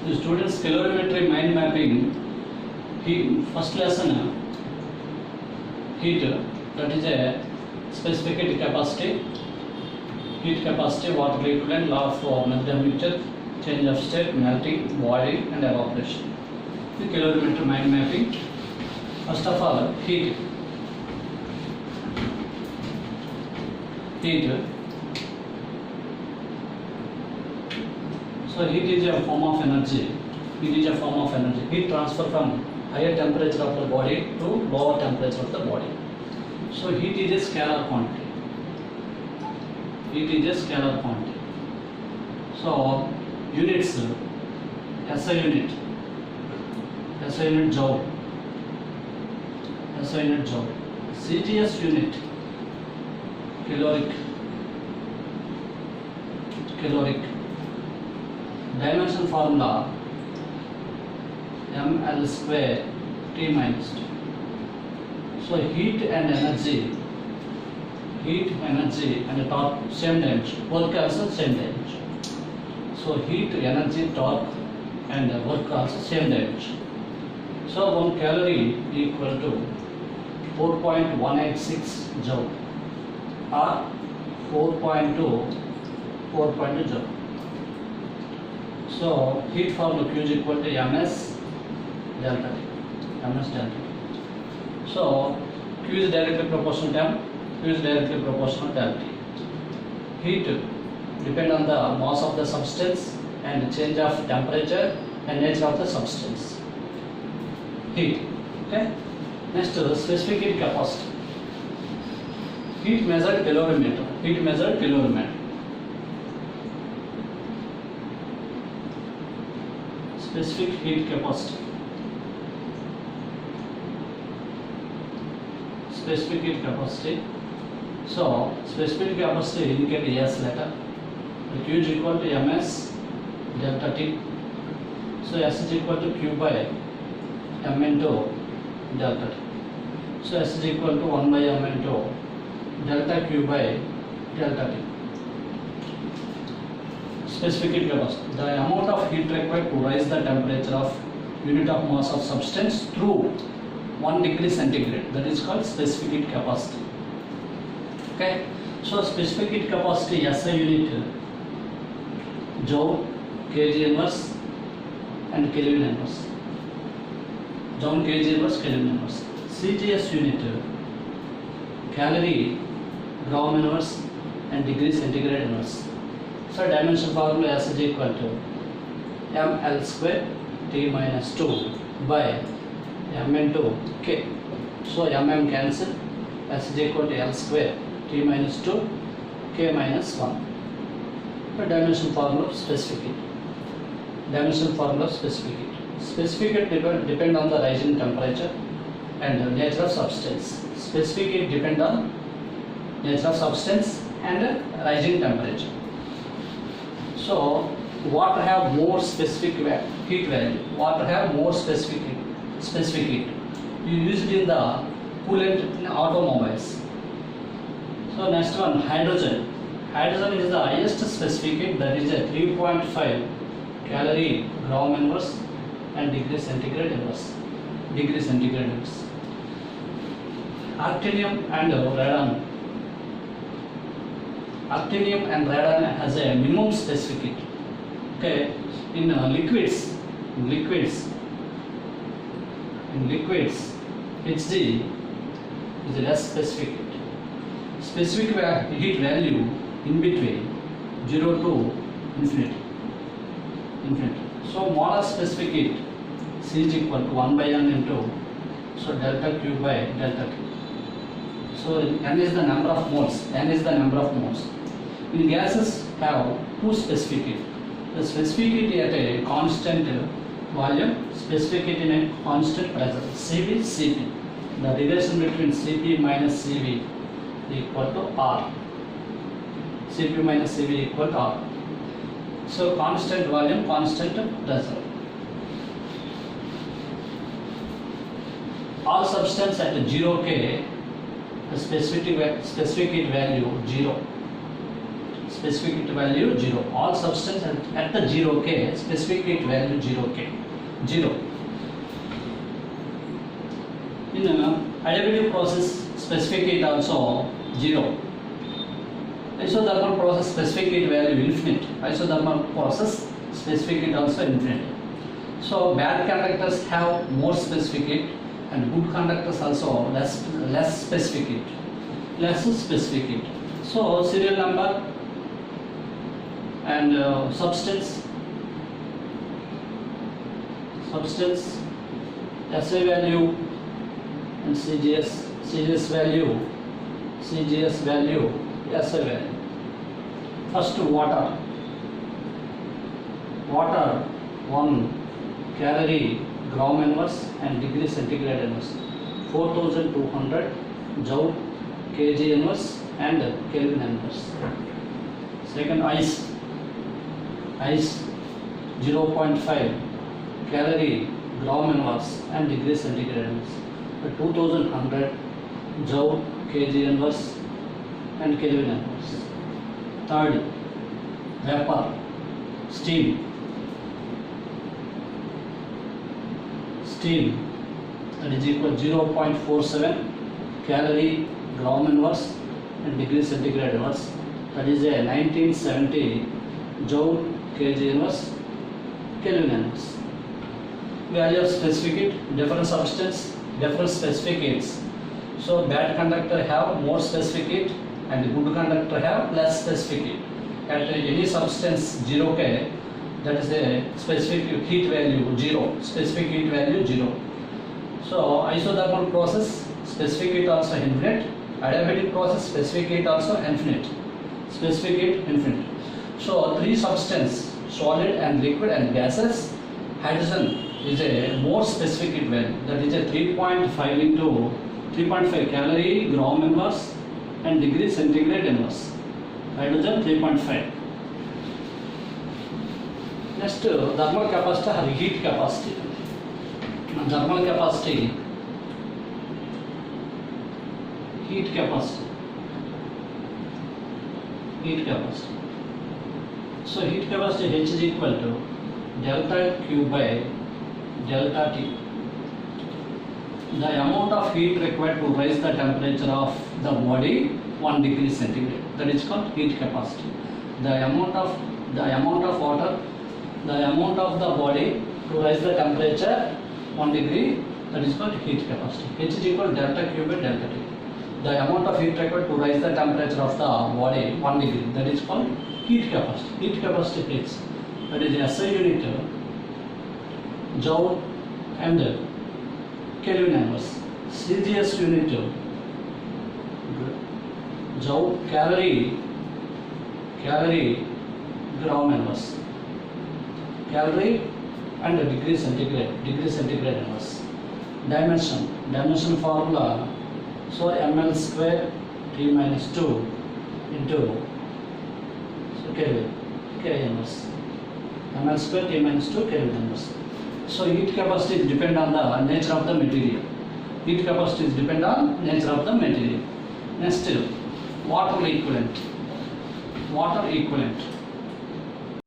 The students calorimetry mind mapping. First lesson heat, that is a specific heat capacity, water equivalent, law of melting mixture, change of state, melting, boiling and evaporation. The calorimetry mind mapping. First of all, heat. So heat is a form of energy. Heat transfer from higher temperature of the body to lower temperature of the body. So heat is a scalar quantity. So units, SI unit joule. CGS unit, caloric. Dimension formula ml square T minus 2. So heat and energy and torque same dimension, work also same dimension. So heat, energy, torque and work also same dimension. So 1 calorie equal to 4.186 joule or 4.2 joule. So heat formula Q is equal to Ms delta T. So Q is directly proportional to M, delta T. Heat depend on the mass of the substance and change of temperature and nature of the substance. Heat. Okay. Next, specific heat capacity. Heat measured calorimeter. Specific heat capacity. So specific capacity indicate S letter. The Q is equal to Ms delta T. So S is equal to Q by M into delta T. So S is equal to 1 by M into delta Q by delta T. Specific heat capacity. The amount of heat required to rise the temperature of unit of mass of substance through 1 degree centigrade. That is called specific heat capacity. Okay. So specific heat capacity SI unit joule, kg inverse and Kelvin inverse. Joule, kg inverse, Kelvin inverse. CGS unit calorie, gram inverse and degree centigrade inverse. So dimension formula S is equal to ml square T minus 2 by m into K. So mm cancel, S is equal to L square T minus 2 K minus 1. The dimension formula of specific heat. Specific heat depend on the rising temperature and nature of substance. Specific heat depend on nature of substance and rising temperature. So water have more specific heat value. Specific heat. You use it in the coolant in automobiles. So next one, hydrogen. Hydrogen is the highest specific heat, that is a 3.5 calorie, gram inverse and degree centigrade inverse. Actinium and radon has a minimum specific heat. Okay, in liquids, Hg is less specific heat. Specific heat value in between 0 to infinity. So molar specific heat C is equal to 1 by N into delta Q by delta T. So N is the number of moles. In gases have two specific heat. The specific heat at a constant volume, specific heat in a constant pressure. Cv, Cp. The relation between Cp minus Cv equal to R. Cp minus Cv equal to R. So constant volume, constant pressure. All substance at 0 K, the specific heat value 0. specific heat value 0. All substance at the 0 K, specific heat value 0 K. 0. In adiabatic process, specific heat also 0. Isothermal process, specific heat value infinite. Isothermal process, specific heat also infinite. So bad conductors have more specific heat, and good conductors also less specific heat. Less specific heat. So serial number and substance, SA value and CGS value, SA value. First water 1 calorie gram inverse and degree centigrade inverse, 4200 joule kg inverse and Kelvin inverse. Second ice 0.5 calorie gram inverse and degree centigrade inverse, 2100 joule kg inverse and Kelvin inverse. Third vapor steam that is equal 0.47 calorie gram inverse and degree centigrade inverse, that is a 1970 joule kg inverse Kelvin inverse. Value of specific heat, different substance, different specific heats. So bad conductor have more specific heat and good conductor have less specific heat. At any substance 0 K, that is a specific heat value 0, specific heat value 0. So isothermal process, specific heat also infinite. Adiabatic process, specific heat also infinite. Specific heat infinite. So three substance, solid and liquid and gases. Hydrogen is a more specific heat value, that is a 3.5 into 3.5 calorie gram inverse and degree centigrade inverse. Hydrogen 3.5. Next, thermal capacity or heat capacity. Thermal capacity, heat capacity. So heat capacity H is equal to delta Q by delta T. The amount of heat required to raise the temperature of the body 1 degree centigrade, that is called heat capacity. The amount of water, the amount of the body to raise the temperature 1 degree, that is called heat capacity. H is equal to delta Q by delta T. The amount of heat required to raise the temperature of the body 1 degree, that is called heat capacity. Heat capacity is, that is SI unit joule and Kelvin inverse. CGS unit joule calorie gram inverse, calorie and degree centigrade inverse. Dimension formula, so ml square T minus 2 into Kelvin, K inverse, ml square T minus 2 Kelvin inverse. So heat capacity is depend on the nature of the material. Heat capacity is depend on nature of the material. Next, water equivalent.